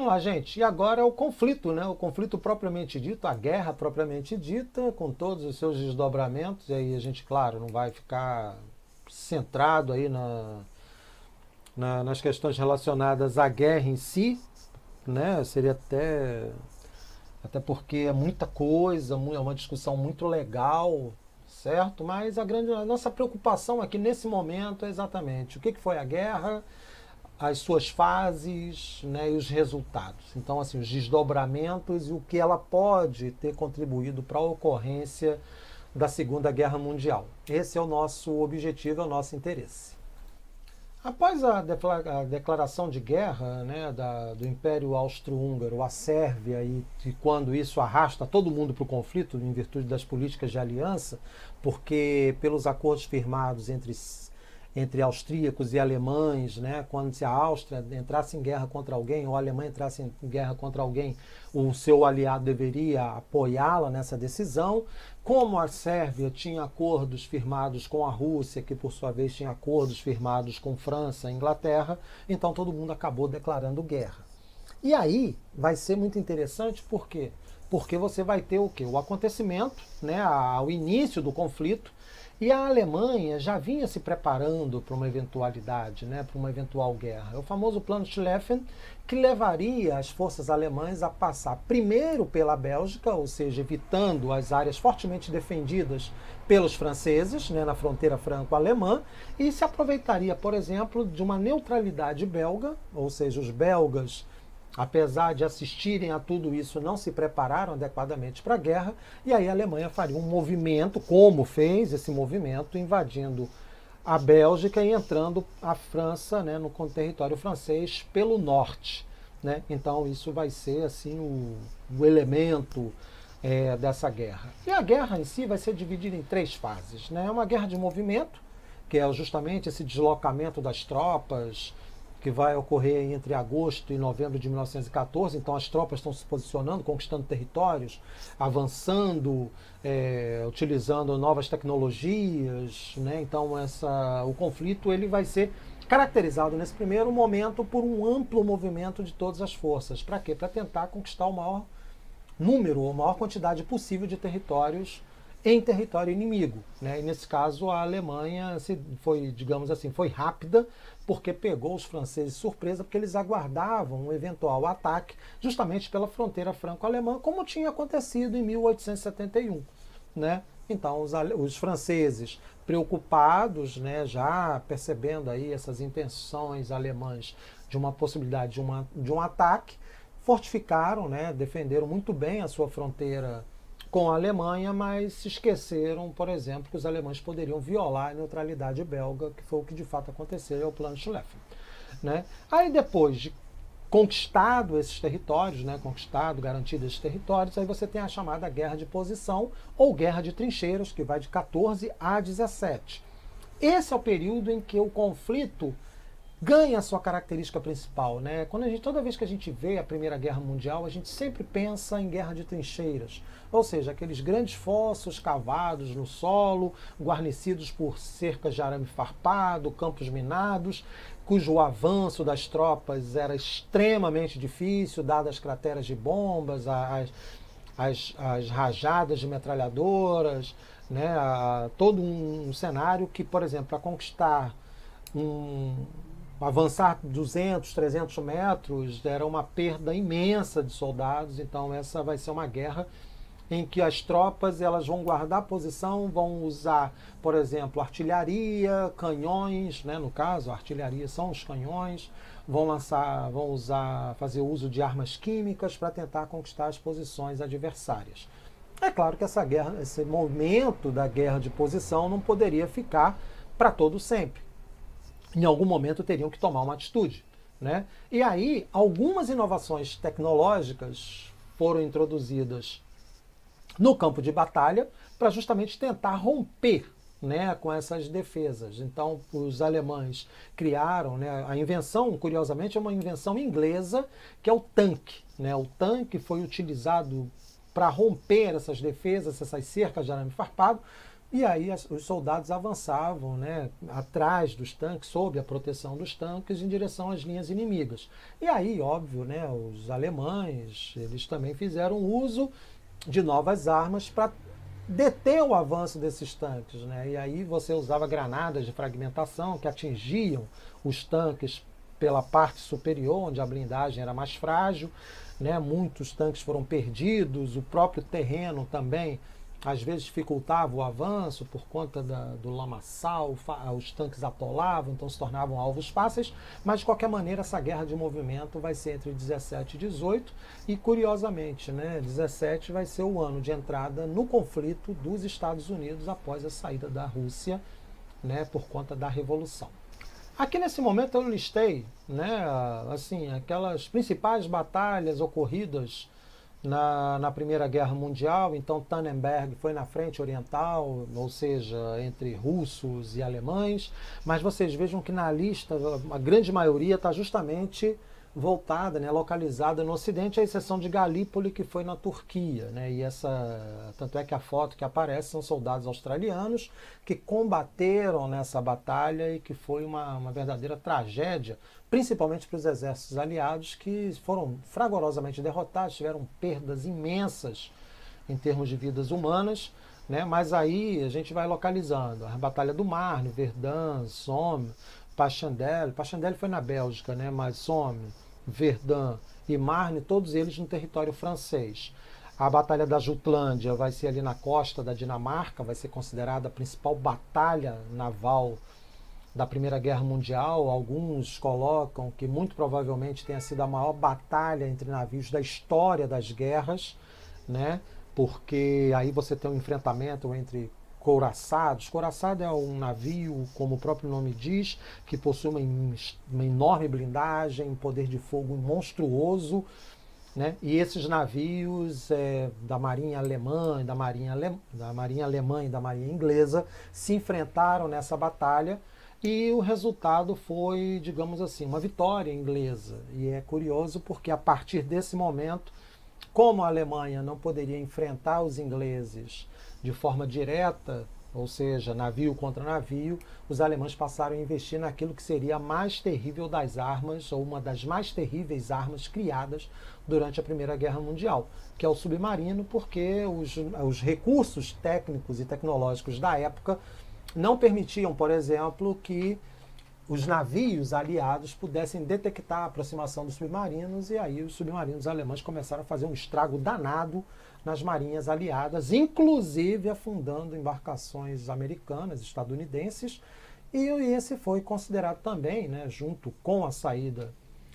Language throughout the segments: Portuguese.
vamos lá, gente. E agora é o conflito, né? O conflito propriamente dito, a guerra propriamente dita, com todos os seus desdobramentos. E aí a gente, claro, não vai ficar centrado aí nas questões relacionadas à guerra em si, né? Seria até porque é muita coisa, é uma discussão muito legal, certo? Mas a nossa preocupação aqui nesse momento é exatamente o que foi a guerra, as suas fases, né, e os resultados. Então, assim, os desdobramentos e o que ela pode ter contribuído para a ocorrência da Segunda Guerra Mundial. Esse é o nosso objetivo, é o nosso interesse. Após a declaração de guerra, né, do Império Austro-Húngaro à Sérvia, e quando isso arrasta todo mundo para o conflito, em virtude das políticas de aliança, porque pelos acordos firmados entre austríacos e alemães, né, quando se a Áustria entrasse em guerra contra alguém, ou a Alemanha entrasse em guerra contra alguém, o seu aliado deveria apoiá-la nessa decisão. Como a Sérvia tinha acordos firmados com a Rússia, que por sua vez tinha acordos firmados com França e Inglaterra, então todo mundo acabou declarando guerra. E aí vai ser muito interessante, por quê? Porque você vai ter o quê? O acontecimento, né, o início do conflito, e a Alemanha já vinha se preparando para uma eventualidade, né, para uma eventual guerra. É o famoso Plano Schlieffen, que levaria as forças alemãs a passar primeiro pela Bélgica, ou seja, evitando as áreas fortemente defendidas pelos franceses, né, na fronteira franco-alemã, e se aproveitaria, por exemplo, de uma neutralidade belga, ou seja, os belgas, apesar de assistirem a tudo isso, não se prepararam adequadamente para a guerra, e aí a Alemanha faria um movimento, como fez esse movimento, invadindo a Bélgica e entrando a França, né, no território francês pelo norte. Né? Então isso vai ser assim o elemento dessa guerra. E a guerra em si vai ser dividida em 3 fases. Né? Uma guerra de movimento, que é justamente esse deslocamento das tropas, que vai ocorrer entre agosto e novembro de 1914. Então as tropas estão se posicionando, conquistando territórios, avançando, utilizando novas tecnologias. Né? Então o conflito ele vai ser caracterizado nesse primeiro momento por um amplo movimento de todas as forças. Para quê? Para tentar conquistar o maior número, ou maior quantidade possível de territórios em território inimigo. Né? E nesse caso a Alemanha foi, digamos assim, foi rápida, porque pegou os franceses de surpresa, porque eles aguardavam um eventual ataque justamente pela fronteira franco-alemã, como tinha acontecido em 1871. Né? Então os franceses, preocupados, né, já percebendo aí essas intenções alemãs de uma possibilidade de um ataque, fortificaram, né, defenderam muito bem a sua fronteira com a Alemanha, mas se esqueceram, por exemplo, que os alemães poderiam violar a neutralidade belga, que foi o que de fato aconteceu, é o Plano Schlieffen. Né? Aí depois de conquistado esses territórios, né, garantido esses territórios, aí você tem a chamada guerra de posição ou guerra de trincheiras, que vai de 14 a 17. Esse é o período em que o conflito ganha a sua característica principal. Né? Toda vez que a gente vê a Primeira Guerra Mundial, a gente sempre pensa em guerra de trincheiras, ou seja, aqueles grandes fossos cavados no solo, guarnecidos por cercas de arame farpado, campos minados, cujo avanço das tropas era extremamente difícil, dadas as crateras de bombas, as rajadas de metralhadoras, né? Todo um cenário que, por exemplo, para conquistar avançar 200, 300 metros era uma perda imensa de soldados. Então essa vai ser uma guerra em que as tropas elas vão guardar a posição, vão usar, por exemplo, artilharia, canhões, né? No caso, a artilharia são os canhões, vão fazer uso de armas químicas para tentar conquistar as posições adversárias. É claro que esse momento da guerra de posição não poderia ficar para todo sempre. Em algum momento teriam que tomar uma atitude. Né? E aí, algumas inovações tecnológicas foram introduzidas no campo de batalha para justamente tentar romper, né, com essas defesas. Então, os alemães criaram, né, a invenção, curiosamente, é uma invenção inglesa, que é o tanque. Né? O tanque foi utilizado para romper essas defesas, essas cercas de arame farpado, E aí os soldados avançavam, né, atrás dos tanques, sob a proteção dos tanques, em direção às linhas inimigas. E aí, óbvio, né, os alemães, eles também fizeram uso de novas armas para deter o avanço desses tanques, né? E aí você usava granadas de fragmentação que atingiam os tanques pela parte superior, onde a blindagem era mais frágil, né? Muitos tanques foram perdidos, o próprio terreno também às vezes dificultava o avanço por conta do lamaçal, os tanques atolavam, então se tornavam alvos fáceis, mas de qualquer maneira essa guerra de movimento vai ser entre 17 e 18 e curiosamente, né, 17 vai ser o ano de entrada no conflito dos Estados Unidos após a saída da Rússia, né, por conta da Revolução. Aqui nesse momento eu listei, né, assim, aquelas principais batalhas ocorridas na Primeira Guerra Mundial. Então Tannenberg foi na frente oriental, ou seja, entre russos e alemães, mas vocês vejam que na lista a grande maioria está justamente voltada, né, localizada no Ocidente, à exceção de Galípoli, que foi na Turquia, né, e tanto é que a foto que aparece são soldados australianos que combateram nessa batalha e que foi uma verdadeira tragédia, principalmente para os exércitos aliados, que foram fragorosamente derrotados, tiveram perdas imensas em termos de vidas humanas, né, mas aí a gente vai localizando a Batalha do Marne, Verdun, Somme, Passchendaele foi na Bélgica, né, mas Somme, Verdun e Marne, todos eles no território francês. A Batalha da Jutlândia vai ser ali na costa da Dinamarca, vai ser considerada a principal batalha naval da Primeira Guerra Mundial. Alguns colocam que muito provavelmente tenha sido a maior batalha entre navios da história das guerras, né? Porque aí você tem um enfrentamento entre couraçados. Couraçado é um navio, como o próprio nome diz, que possui uma enorme blindagem, um poder de fogo monstruoso, né? E esses navios da Marinha Alemã, da Marinha Alemã e da Marinha Inglesa se enfrentaram nessa batalha e o resultado foi, digamos assim, uma vitória inglesa. E é curioso porque a partir desse momento, como a Alemanha não poderia enfrentar os ingleses de forma direta, ou seja, navio contra navio, os alemães passaram a investir naquilo que seria a mais terrível das armas, ou uma das mais terríveis armas criadas durante a Primeira Guerra Mundial, que é o submarino, porque os recursos técnicos e tecnológicos da época não permitiam, por exemplo, que os navios aliados pudessem detectar a aproximação dos submarinos, e aí os submarinos alemães começaram a fazer um estrago danado nas marinhas aliadas, inclusive afundando embarcações americanas, estadunidenses, e esse foi considerado também, né, junto com a saída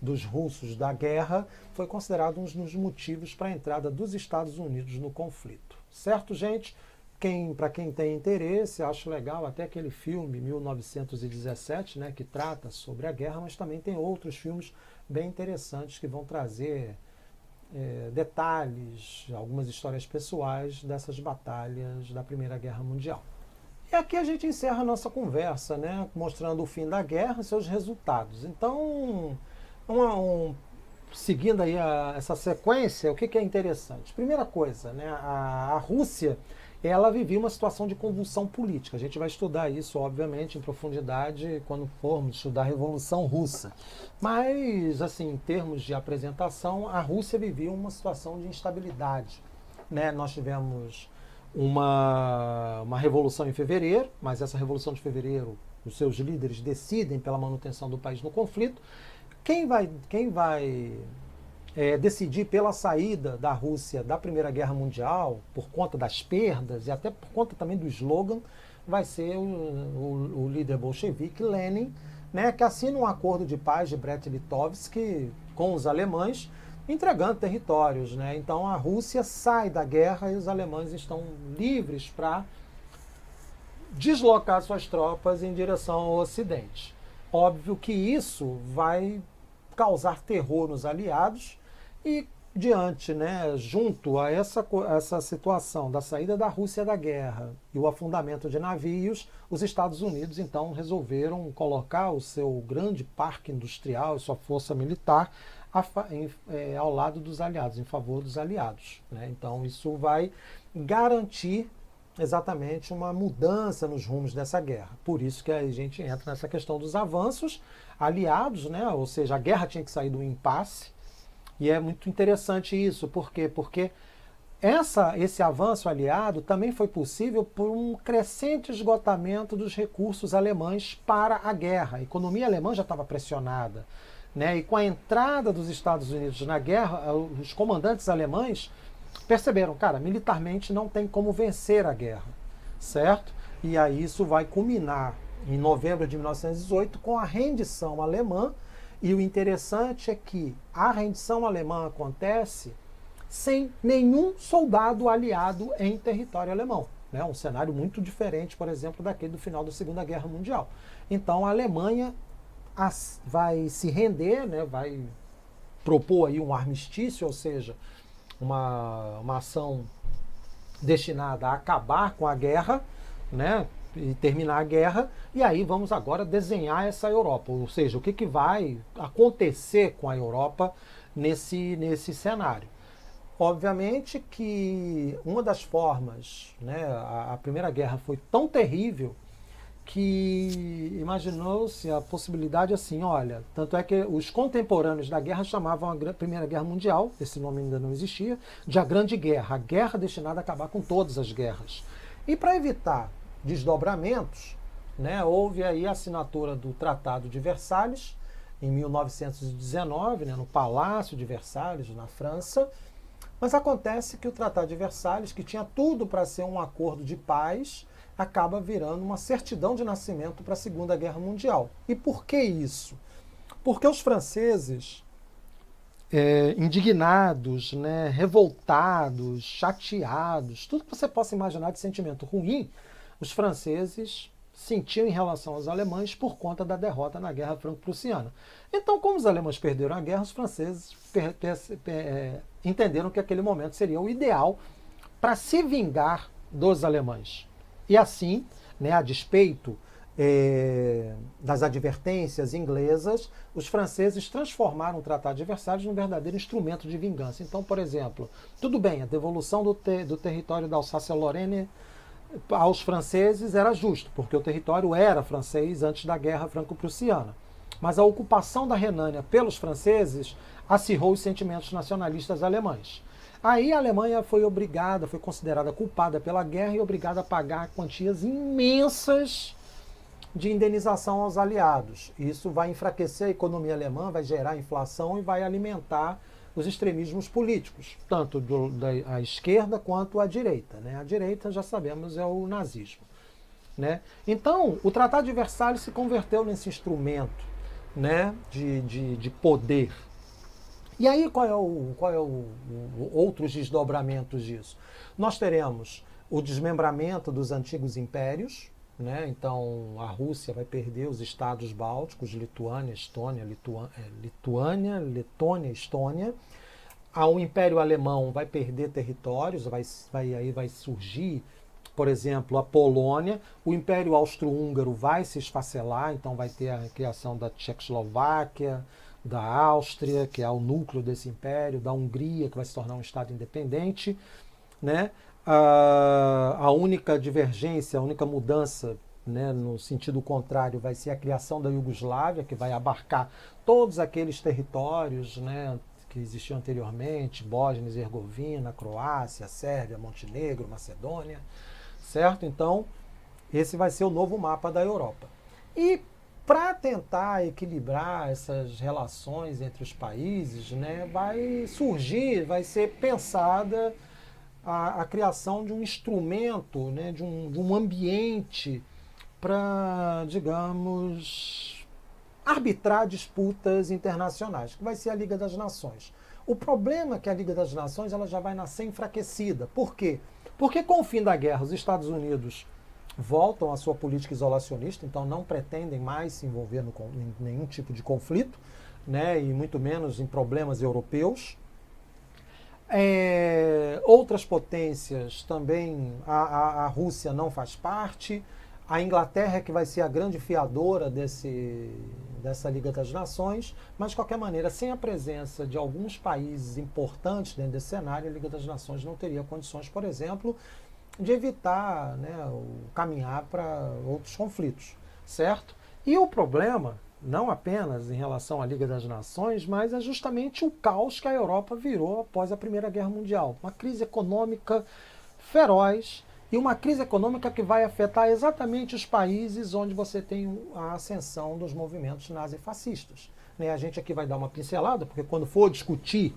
dos russos da guerra, foi considerado um dos motivos para a entrada dos Estados Unidos no conflito. Certo, gente? Para quem tem interesse, acho legal até aquele filme 1917, né, que trata sobre a guerra, mas também tem outros filmes bem interessantes que vão trazer detalhes, algumas histórias pessoais dessas batalhas da Primeira Guerra Mundial. E aqui a gente encerra a nossa conversa, né, mostrando o fim da guerra e seus resultados. Então, seguindo aí essa sequência, o que é interessante? Primeira coisa, né, a Rússia, ela vivia uma situação de convulsão política. A gente vai estudar isso, obviamente, em profundidade quando formos estudar a Revolução Russa. Mas, assim, em termos de apresentação, a Rússia vivia uma situação de instabilidade, né? Nós tivemos uma revolução em fevereiro, mas essa revolução de fevereiro, os seus líderes decidem pela manutenção do país no conflito. Quem vai decidir pela saída da Rússia da Primeira Guerra Mundial, por conta das perdas e até por conta também do slogan, vai ser o líder bolchevique Lenin, né, que assina um acordo de paz de Brest-Litovsk com os alemães, entregando territórios, né? Então a Rússia sai da guerra e os alemães estão livres para deslocar suas tropas em direção ao Ocidente. Óbvio que isso vai causar terror nos aliados e diante, né, junto a essa situação da saída da Rússia da guerra e o afundamento de navios, os Estados Unidos então resolveram colocar o seu grande parque industrial e sua força militar ao lado dos aliados, em favor dos aliados, né? Então isso vai garantir exatamente uma mudança nos rumos dessa guerra. Por isso que a gente entra nessa questão dos avanços aliados, né? Ou seja, a guerra tinha que sair do impasse. E é muito interessante isso. Por quê? Porque esse avanço aliado também foi possível por um crescente esgotamento dos recursos alemães para a guerra. A economia alemã já estava pressionada, né? E com a entrada dos Estados Unidos na guerra, os comandantes alemães perceberam, cara, militarmente não tem como vencer a guerra, certo? E aí isso vai culminar em novembro de 1918 com a rendição alemã. E o interessante é que a rendição alemã acontece sem nenhum soldado aliado em território alemão. Né? Um cenário muito diferente, por exemplo, daquele do final da Segunda Guerra Mundial. Então a Alemanha vai se render, né? Vai propor aí um armistício, ou seja, uma ação destinada a acabar com a guerra, né? E terminar a guerra, e aí vamos agora desenhar essa Europa, ou seja, o que vai acontecer com a Europa nesse cenário. Obviamente que uma das formas, né, a Primeira Guerra foi tão terrível que imaginou-se a possibilidade assim, olha, tanto é que os contemporâneos da guerra chamavam a Primeira Guerra Mundial, esse nome ainda não existia, de a Grande Guerra, a guerra destinada a acabar com todas as guerras. E para evitar desdobramentos, né, houve aí a assinatura do Tratado de Versalhes, em 1919, né, no Palácio de Versalhes, na França. Mas acontece que o Tratado de Versalhes, que tinha tudo para ser um acordo de paz, acaba virando uma certidão de nascimento para a Segunda Guerra Mundial. E por que isso? Porque os franceses, indignados, né, revoltados, chateados, tudo que você possa imaginar de sentimento ruim, os franceses sentiam em relação aos alemães por conta da derrota na Guerra Franco-Prussiana. Então, como os alemães perderam a guerra, os franceses entenderam que aquele momento seria o ideal para se vingar dos alemães. E assim, né, a despeito das advertências inglesas, os franceses transformaram o Tratado de Versalhes num verdadeiro instrumento de vingança. Então, por exemplo, tudo bem, a devolução do território da Alsácia-Lorena aos franceses era justo, porque o território era francês antes da Guerra Franco-Prussiana. Mas a ocupação da Renânia pelos franceses acirrou os sentimentos nacionalistas alemães. Aí a Alemanha foi considerada culpada pela guerra e obrigada a pagar quantias imensas de indenização aos aliados. Isso vai enfraquecer a economia alemã, vai gerar inflação e vai alimentar os extremismos políticos, tanto da esquerda quanto a direita. Né? A direita, já sabemos, é o nazismo. Né? Então, o Tratado de Versalhes se converteu nesse instrumento, né, de poder. E aí, qual é outros desdobramentos disso? Nós teremos o desmembramento dos antigos impérios, né? Então a Rússia vai perder os estados bálticos, Lituânia, Estônia, Letônia, Estônia. O Império Alemão vai perder territórios, vai surgir, por exemplo, a Polônia. O Império Austro-Húngaro vai se esfacelar, então vai ter a criação da Tchecoslováquia, da Áustria, que é o núcleo desse império, da Hungria, que vai se tornar um estado independente, né? A única divergência, a única mudança, né, no sentido contrário, vai ser a criação da Iugoslávia, que vai abarcar todos aqueles territórios, né, que existiam anteriormente, Bósnia e Herzegovina, Croácia, Sérvia, Montenegro, Macedônia, certo? Então, esse vai ser o novo mapa da Europa. E para tentar equilibrar essas relações entre os países, né, vai ser pensada a criação de um instrumento, né, de um ambiente para, digamos, arbitrar disputas internacionais, que vai ser a Liga das Nações. O problema é que a Liga das Nações ela já vai nascer enfraquecida. Por quê? Porque com o fim da guerra, os Estados Unidos voltam à sua política isolacionista, então não pretendem mais se envolver em nenhum tipo de conflito, né, e muito menos em problemas europeus. Outras potências também, a Rússia não faz parte, a Inglaterra é que vai ser a grande fiadora dessa Liga das Nações, mas de qualquer maneira, sem a presença de alguns países importantes dentro desse cenário, a Liga das Nações não teria condições, por exemplo, de evitar, né, o caminhar para outros conflitos, certo? E o problema, não apenas em relação à Liga das Nações, mas é justamente o caos que a Europa virou após a Primeira Guerra Mundial. Uma crise econômica feroz e uma crise econômica que vai afetar exatamente os países onde você tem a ascensão dos movimentos nazifascistas. A gente aqui vai dar uma pincelada, porque quando for discutir,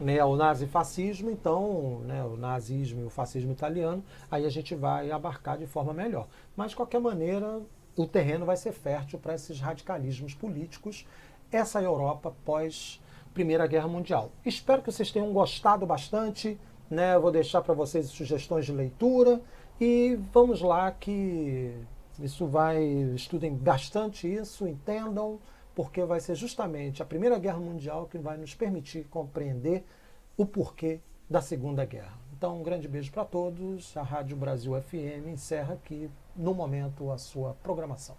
né, o nazifascismo, então, né, o nazismo e o fascismo italiano, aí a gente vai abarcar de forma melhor. Mas, de qualquer maneira, o terreno vai ser fértil para esses radicalismos políticos, essa Europa pós Primeira Guerra Mundial. Espero que vocês tenham gostado bastante, né? Eu vou deixar para vocês sugestões de leitura e vamos lá que estudem bastante isso, entendam, porque vai ser justamente a Primeira Guerra Mundial que vai nos permitir compreender o porquê da Segunda Guerra. Então, um grande beijo para todos. A Rádio Brasil FM encerra aqui, no momento, a sua programação.